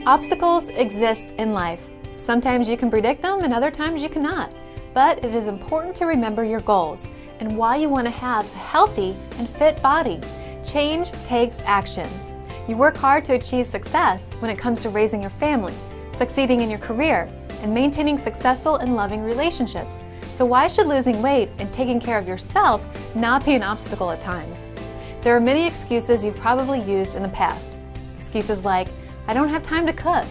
Obstacles exist in life. Sometimes you can predict them and other times you cannot. But it is important to remember your goals and why you want to have a healthy and fit body. Change takes action. You work hard to achieve success when it comes to raising your family, succeeding in your career, and maintaining successful and loving relationships. So why should losing weight and taking care of yourself not be an obstacle at times? There are many excuses you've probably used in the past. Excuses like, I don't have time to cook,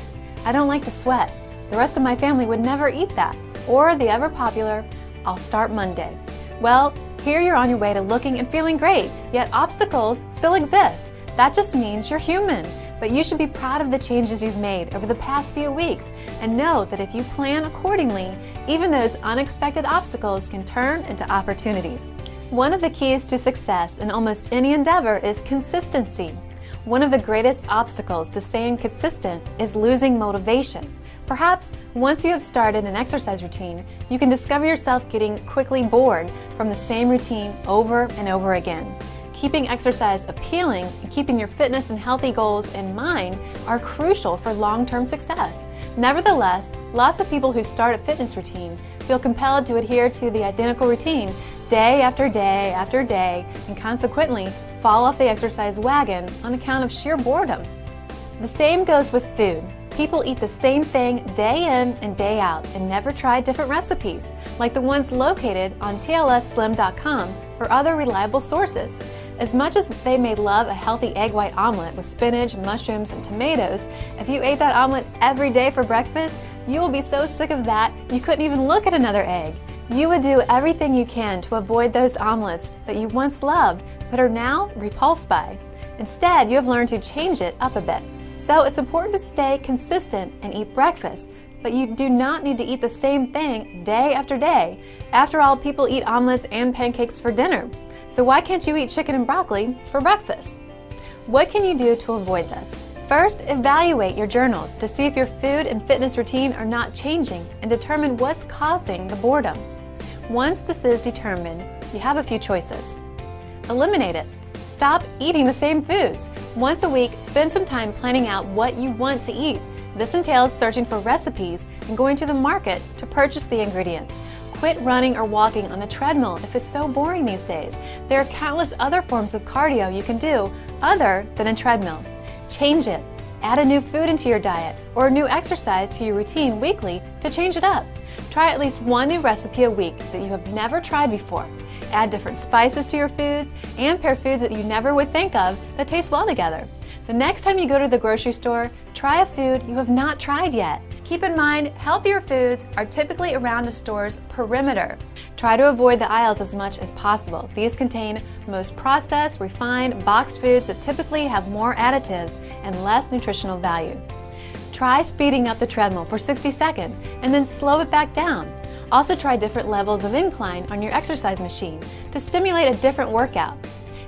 I don't like to sweat, the rest of my family would never eat that, or the ever popular, I'll start Monday. Well, here you're on your way to looking and feeling great, yet obstacles still exist. That just means you're human. But you should be proud of the changes you've made over the past few weeks and know that if you plan accordingly, even those unexpected obstacles can turn into opportunities. One of the keys to success in almost any endeavor is consistency. One of the greatest obstacles to staying consistent is losing motivation. Perhaps once you have started an exercise routine, you can discover yourself getting quickly bored from the same routine over and over again. Keeping exercise appealing and keeping your fitness and healthy goals in mind are crucial for long-term success. Nevertheless, lots of people who start a fitness routine feel compelled to adhere to the identical routine day after day after day and consequently fall off the exercise wagon on account of sheer boredom. The same goes with food. People eat the same thing day in and day out and never try different recipes, like the ones located on tlsslim.com or other reliable sources. As much as they may love a healthy egg white omelet with spinach, mushrooms, and tomatoes, if you ate that omelet every day for breakfast, you will be so sick of that you couldn't even look at another egg. You would do everything you can to avoid those omelets that you once loved but are now repulsed by. Instead, you have learned to change it up a bit. So it's important to stay consistent and eat breakfast, but you do not need to eat the same thing day after day. After all, people eat omelets and pancakes for dinner. So why can't you eat chicken and broccoli for breakfast? What can you do to avoid this? First, evaluate your journal to see if your food and fitness routine are not changing and determine what's causing the boredom. Once this is determined, you have a few choices. Eliminate it. Stop eating the same foods. Once a week, spend some time planning out what you want to eat. This entails searching for recipes and going to the market to purchase the ingredients. Quit running or walking on the treadmill if it's so boring these days. There are countless other forms of cardio you can do other than a treadmill. Change it. Add a new food into your diet or a new exercise to your routine weekly to change it up. Try at least one new recipe a week that you have never tried before. Add different spices to your foods and pair foods that you never would think of that taste well together. The next time you go to the grocery store, try a food you have not tried yet. Keep in mind, healthier foods are typically around a store's perimeter. Try to avoid the aisles as much as possible. These contain most processed, refined, boxed foods that typically have more additives and less nutritional value. Try speeding up the treadmill for 60 seconds and then slow it back down. Also try different levels of incline on your exercise machine to stimulate a different workout.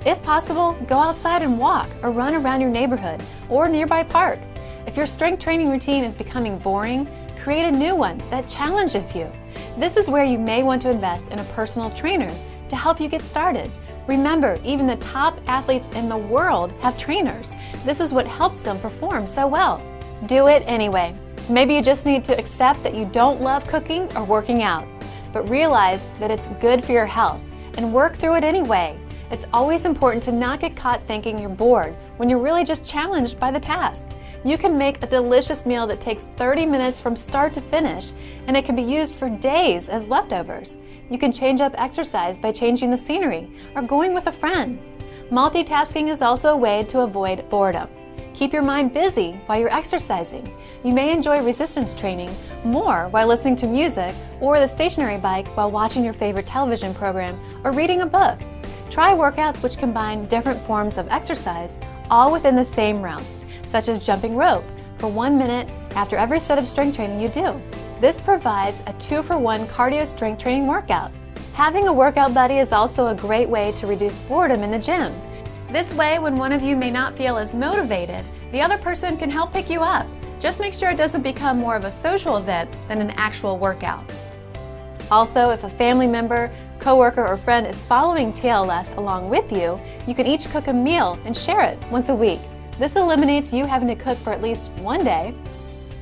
If possible, go outside and walk or run around your neighborhood or nearby park. If your strength training routine is becoming boring, create a new one that challenges you. This is where you may want to invest in a personal trainer to help you get started. Remember, even the top athletes in the world have trainers. This is what helps them perform so well. Do it anyway. Maybe you just need to accept that you don't love cooking or working out, but realize that it's good for your health and work through it anyway. It's always important to not get caught thinking you're bored when you're really just challenged by the task. You can make a delicious meal that takes 30 minutes from start to finish, and it can be used for days as leftovers. You can change up exercise by changing the scenery or going with a friend. Multitasking is also a way to avoid boredom. Keep your mind busy while you're exercising. You may enjoy resistance training more while listening to music or the stationary bike while watching your favorite television program or reading a book. Try workouts which combine different forms of exercise, all within the same realm, such as jumping rope for 1 minute after every set of strength training you do. This provides a 2-for-1 cardio strength training workout. Having a workout buddy is also a great way to reduce boredom in the gym. This way, when one of you may not feel as motivated, the other person can help pick you up. Just make sure it doesn't become more of a social event than an actual workout. Also, if a family member, coworker, or friend is following TLS along with you, you can each cook a meal and share it once a week. This eliminates you having to cook for at least one day.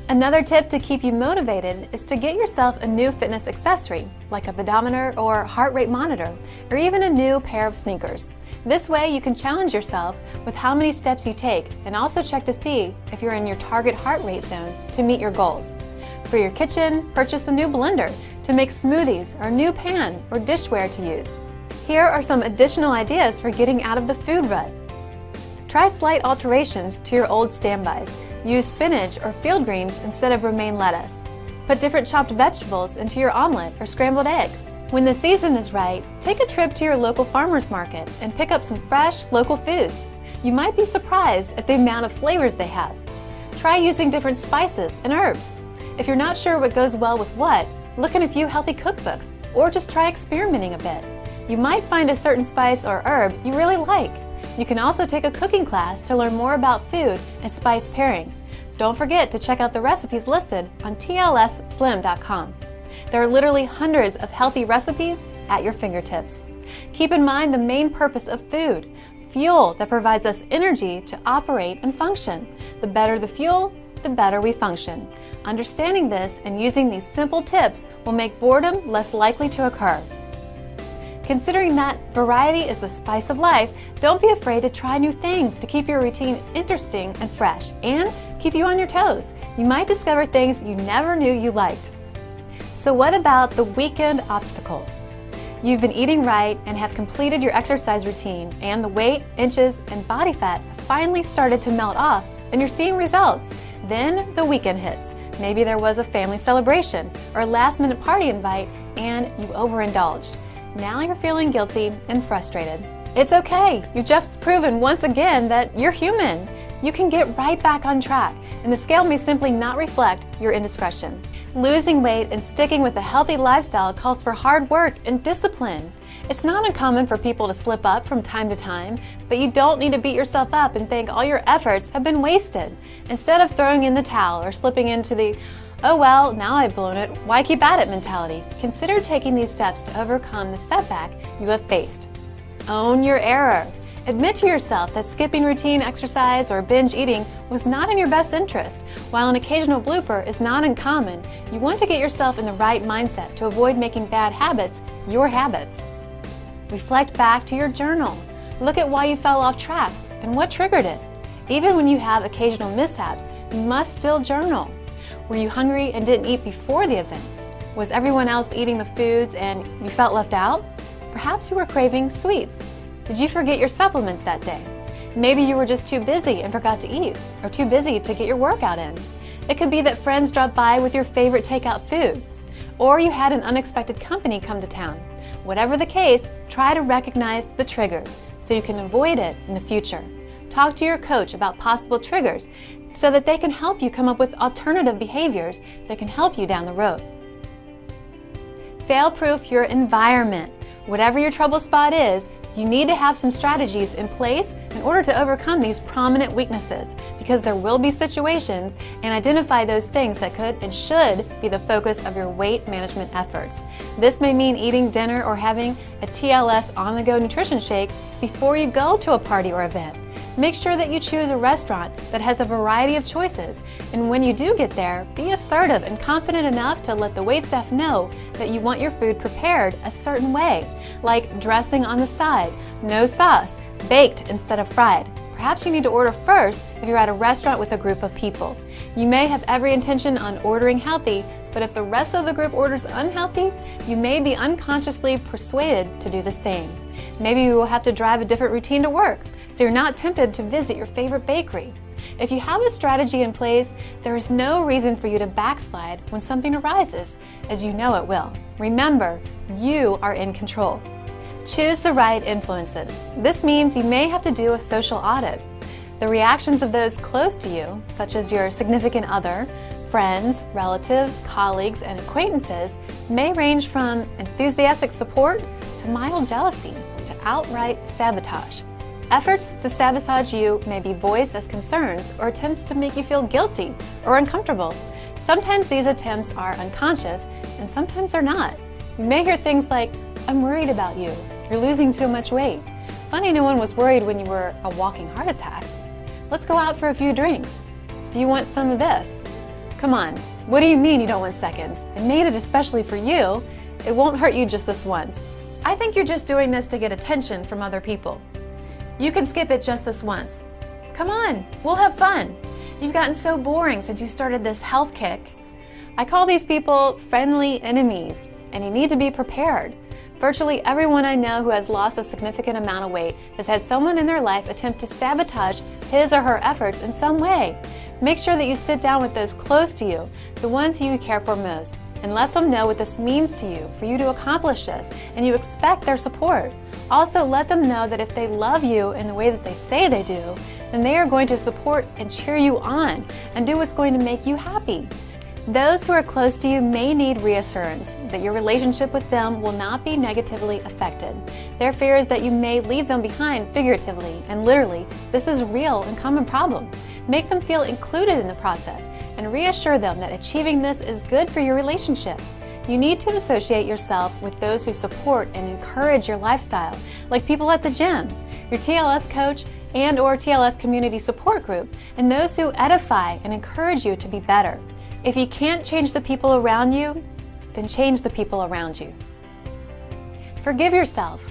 Another tip to keep you motivated is to get yourself a new fitness accessory, like a pedometer or heart rate monitor, or even a new pair of sneakers. This way you can challenge yourself with how many steps you take and also check to see if you're in your target heart rate zone to meet your goals. For your kitchen, purchase a new blender to make smoothies or a new pan or dishware to use. Here are some additional ideas for getting out of the food rut. Try slight alterations to your old standbys. Use spinach or field greens instead of romaine lettuce. Put different chopped vegetables into your omelet or scrambled eggs. When the season is right, take a trip to your local farmer's market and pick up some fresh, local foods. You might be surprised at the amount of flavors they have. Try using different spices and herbs. If you're not sure what goes well with what, look in a few healthy cookbooks or just try experimenting a bit. You might find a certain spice or herb you really like. You can also take a cooking class to learn more about food and spice pairing. Don't forget to check out the recipes listed on tlsslim.com. There are literally hundreds of healthy recipes at your fingertips. Keep in mind the main purpose of food, fuel that provides us energy to operate and function. The better the fuel, the better we function. Understanding this and using these simple tips will make boredom less likely to occur. Considering that variety is the spice of life, don't be afraid to try new things to keep your routine interesting and fresh and keep you on your toes. You might discover things you never knew you liked. So what about the weekend obstacles? You've been eating right and have completed your exercise routine, and the weight, inches, and body fat have finally started to melt off and you're seeing results. Then the weekend hits. Maybe there was a family celebration or a last-minute party invite and you overindulged. Now you're feeling guilty and frustrated. It's okay. You've just proven once again that you're human. You can get right back on track, and the scale may simply not reflect your indiscretion. Losing weight and sticking with a healthy lifestyle calls for hard work and discipline. It's not uncommon for people to slip up from time to time, but you don't need to beat yourself up and think all your efforts have been wasted. Instead of throwing in the towel or slipping into the "oh well, now I've blown it, why keep at it" mentality, consider taking these steps to overcome the setback you have faced. Own your error. Admit to yourself that skipping routine exercise or binge eating was not in your best interest. While an occasional blooper is not uncommon, you want to get yourself in the right mindset to avoid making bad habits your habits. Reflect back to your journal. Look at why you fell off track and what triggered it. Even when you have occasional mishaps, you must still journal. Were you hungry and didn't eat before the event? Was everyone else eating the foods and you felt left out? Perhaps you were craving sweets. Did you forget your supplements that day? Maybe you were just too busy and forgot to eat, or too busy to get your workout in. It could be that friends dropped by with your favorite takeout food, or you had an unexpected company come to town. Whatever the case, try to recognize the trigger so you can avoid it in the future. Talk to your coach about possible triggers so that they can help you come up with alternative behaviors that can help you down the road. Fail-proof your environment. Whatever your trouble spot is, you need to have some strategies in place in order to overcome these prominent weaknesses, because there will be situations, and identify those things that could and should be the focus of your weight management efforts. This may mean eating dinner or having a TLS on-the-go nutrition shake before you go to a party or event. Make sure that you choose a restaurant that has a variety of choices, and when you do get there, be assertive and confident enough to let the waitstaff know that you want your food prepared a certain way, like dressing on the side, no sauce, baked instead of fried. Perhaps you need to order first if you're at a restaurant with a group of people. You may have every intention on ordering healthy, but if the rest of the group orders unhealthy, you may be unconsciously persuaded to do the same. Maybe you will have to drive a different routine to work, so you're not tempted to visit your favorite bakery. If you have a strategy in place, there is no reason for you to backslide when something arises, as you know it will. Remember, you are in control. Choose the right influences. This means you may have to do a social audit. The reactions of those close to you, such as your significant other, friends, relatives, colleagues, and acquaintances, may range from enthusiastic support to mild jealousy to outright sabotage. Efforts to sabotage you may be voiced as concerns or attempts to make you feel guilty or uncomfortable. Sometimes these attempts are unconscious, and sometimes they're not. You may hear things like, "I'm worried about you. You're losing too much weight. Funny no one was worried when you were a walking heart attack." Let's go out for a few drinks. Do you want some of this? Come on, what do you mean you don't want seconds? I made it especially for you. It won't hurt you just this once. I think you're just doing this to get attention from other people. You can skip it just this once. Come on, we'll have fun. You've gotten so boring since you started this health kick. I call these people friendly enemies, and you need to be prepared. Virtually everyone I know who has lost a significant amount of weight has had someone in their life attempt to sabotage his or her efforts in some way. Make sure that you sit down with those close to you, the ones who you care for most, and let them know what this means to you for you to accomplish this, and you expect their support. Also, let them know that if they love you in the way that they say they do, then they are going to support and cheer you on and do what's going to make you happy. Those who are close to you may need reassurance that your relationship with them will not be negatively affected. Their fear is that you may leave them behind figuratively and literally. This is a real and common problem. Make them feel included in the process and reassure them that achieving this is good for your relationship. You need to associate yourself with those who support and encourage your lifestyle, like people at the gym, your TLS coach and/or TLS community support group, and those who edify and encourage you to be better. If you can't change the people around you, then change the people around you. Forgive yourself.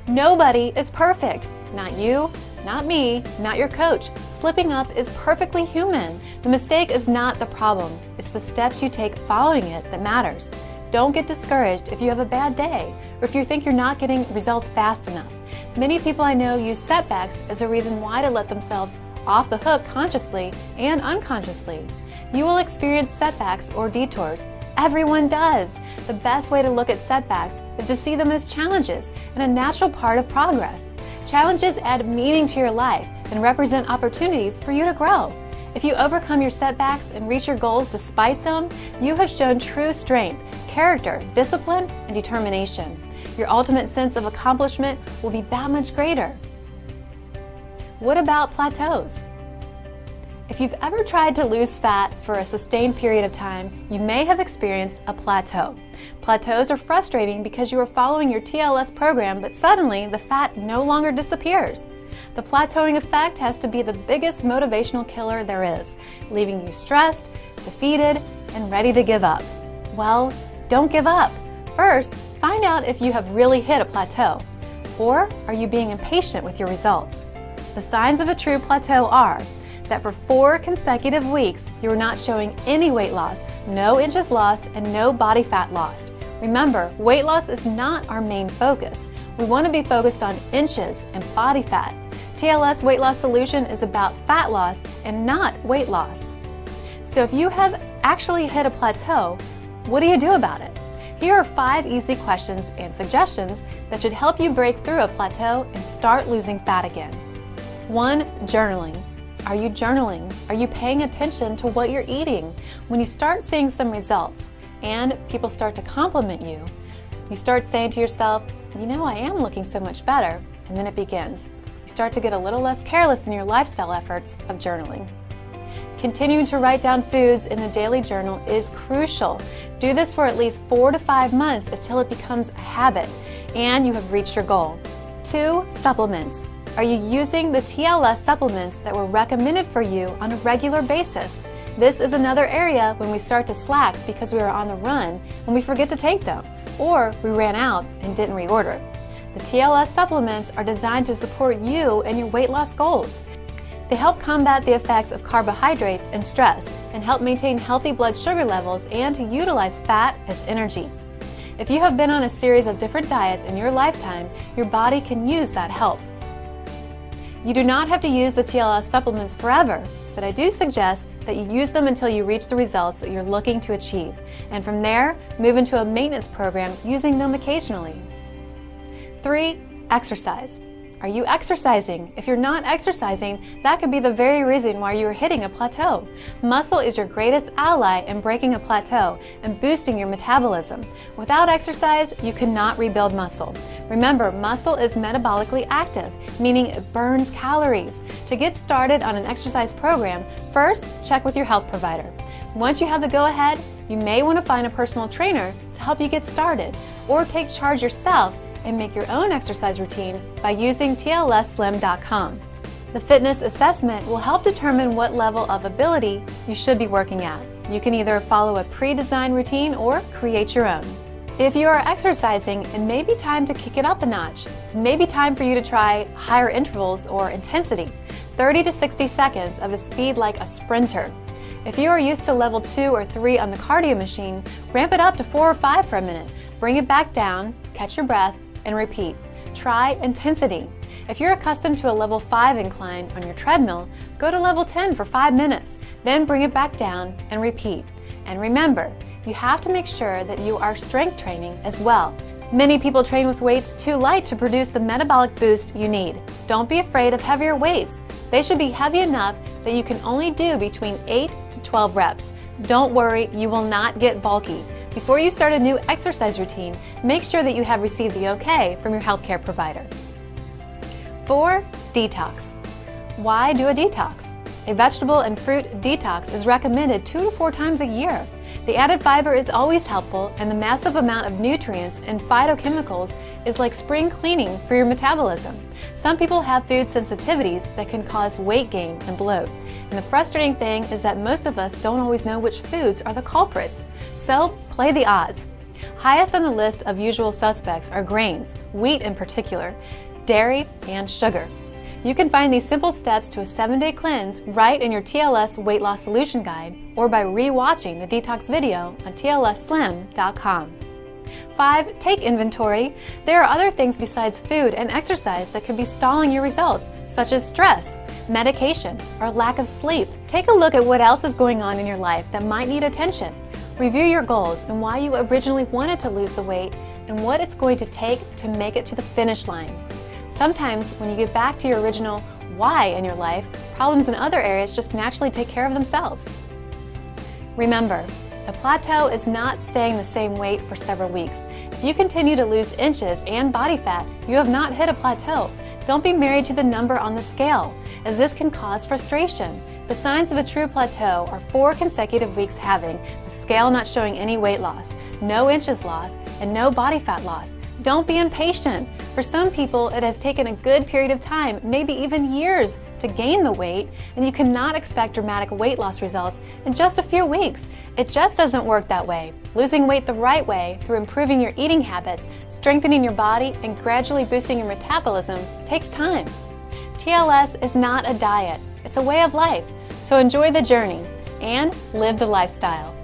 Nobody is perfect. Not you, not me, not your coach. Slipping up is perfectly human. The mistake is not the problem. It's the steps you take following it that matters. Don't get discouraged if you have a bad day or if you think you're not getting results fast enough. Many people I know use setbacks as a reason why to let themselves off the hook consciously and unconsciously. You will experience setbacks or detours. Everyone does. The best way to look at setbacks is to see them as challenges and a natural part of progress. Challenges add meaning to your life and represent opportunities for you to grow. If you overcome your setbacks and reach your goals despite them, you have shown true strength, character, discipline, and determination. Your ultimate sense of accomplishment will be that much greater. What about plateaus? If you've ever tried to lose fat for a sustained period of time, you may have experienced a plateau. Plateaus are frustrating because you are following your TLS program, but suddenly the fat no longer disappears. The plateauing effect has to be the biggest motivational killer there is, leaving you stressed, defeated, and ready to give up. Well, don't give up. First, find out if you have really hit a plateau, or are you being impatient with your results? The signs of a true plateau are that for 4 consecutive weeks, you're not showing any weight loss, no inches lost, and no body fat lost. Remember, weight loss is not our main focus. We want to be focused on inches and body fat. TLS Weight Loss Solution is about fat loss and not weight loss. So if you have actually hit a plateau, what do you do about it? Here are 5 easy questions and suggestions that should help you break through a plateau and start losing fat again. 1. Journaling. Are you journaling? Are you paying attention to what you're eating? When you start seeing some results and people start to compliment you, you start saying to yourself, you know, I am looking so much better, and then it begins. You start to get a little less careless in your lifestyle efforts of journaling. Continuing to write down foods in the daily journal is crucial. Do this for at least 4 to 5 months until it becomes a habit and you have reached your goal. 2. Supplements. Are you using the TLS supplements that were recommended for you on a regular basis? This is another area when we start to slack because we are on the run and we forget to take them, or we ran out and didn't reorder. The TLS supplements are designed to support you and your weight loss goals. They help combat the effects of carbohydrates and stress and help maintain healthy blood sugar levels and to utilize fat as energy. If you have been on a series of different diets in your lifetime, your body can use that help. You do not have to use the TLS supplements forever, but I do suggest that you use them until you reach the results that you're looking to achieve, and from there, move into a maintenance program using them occasionally. 3. Exercise. Are you exercising? If you're not exercising, that could be the very reason why you are hitting a plateau. Muscle is your greatest ally in breaking a plateau and boosting your metabolism. Without exercise, you cannot rebuild muscle. Remember, muscle is metabolically active, meaning it burns calories. To get started on an exercise program, first check with your health provider. Once you have the go-ahead, you may want to find a personal trainer to help you get started, or take charge yourself and make your own exercise routine by using TLSslim.com. The fitness assessment will help determine what level of ability you should be working at. You can either follow a pre-designed routine or create your own. If you are exercising, it may be time to kick it up a notch. It may be time for you to try higher intervals or intensity, 30 to 60 seconds of a speed like a sprinter. If you are used to level 2 or 3 on the cardio machine, ramp it up to 4 or 5 for a minute. Bring it back down, catch your breath, and repeat. Try intensity. If you're accustomed to a level 5 incline on your treadmill, go to level 10 for 5 minutes, then bring it back down and repeat. And remember, you have to make sure that you are strength training as well. Many people train with weights too light to produce the metabolic boost you need. Don't be afraid of heavier weights. They should be heavy enough that you can only do between 8 to 12 reps. Don't worry, you will not get bulky. Before you start a new exercise routine, make sure that you have received the okay from your healthcare provider. 4. Detox. Why do a detox? A vegetable and fruit detox is recommended 2 to 4 times a year. The added fiber is always helpful, and the massive amount of nutrients and phytochemicals is like spring cleaning for your metabolism. Some people have food sensitivities that can cause weight gain and bloat. And the frustrating thing is that most of us don't always know which foods are the culprits. So play the odds. Highest on the list of usual suspects are grains, wheat in particular, dairy, and sugar. You can find these simple steps to a 7-day cleanse right in your TLS Weight Loss Solution Guide or by re-watching the detox video on tlsslim.com. 5. Take inventory. There are other things besides food and exercise that could be stalling your results, such as stress, medication, or lack of sleep. Take a look at what else is going on in your life that might need attention. Review your goals and why you originally wanted to lose the weight and what it's going to take to make it to the finish line. Sometimes when you get back to your original why in your life, problems in other areas just naturally take care of themselves. Remember, a plateau is not staying the same weight for several weeks. If you continue to lose inches and body fat, you have not hit a plateau. Don't be married to the number on the scale, as this can cause frustration. The signs of a true plateau are 4 consecutive weeks having the scale not showing any weight loss, no inches lost, and no body fat loss. Don't be impatient. For some people, it has taken a good period of time, maybe even years, to gain the weight, and you cannot expect dramatic weight loss results in just a few weeks. It just doesn't work that way. Losing weight the right way, through improving your eating habits, strengthening your body, and gradually boosting your metabolism, takes time. TLS is not a diet, it's a way of life. So enjoy the journey and live the lifestyle.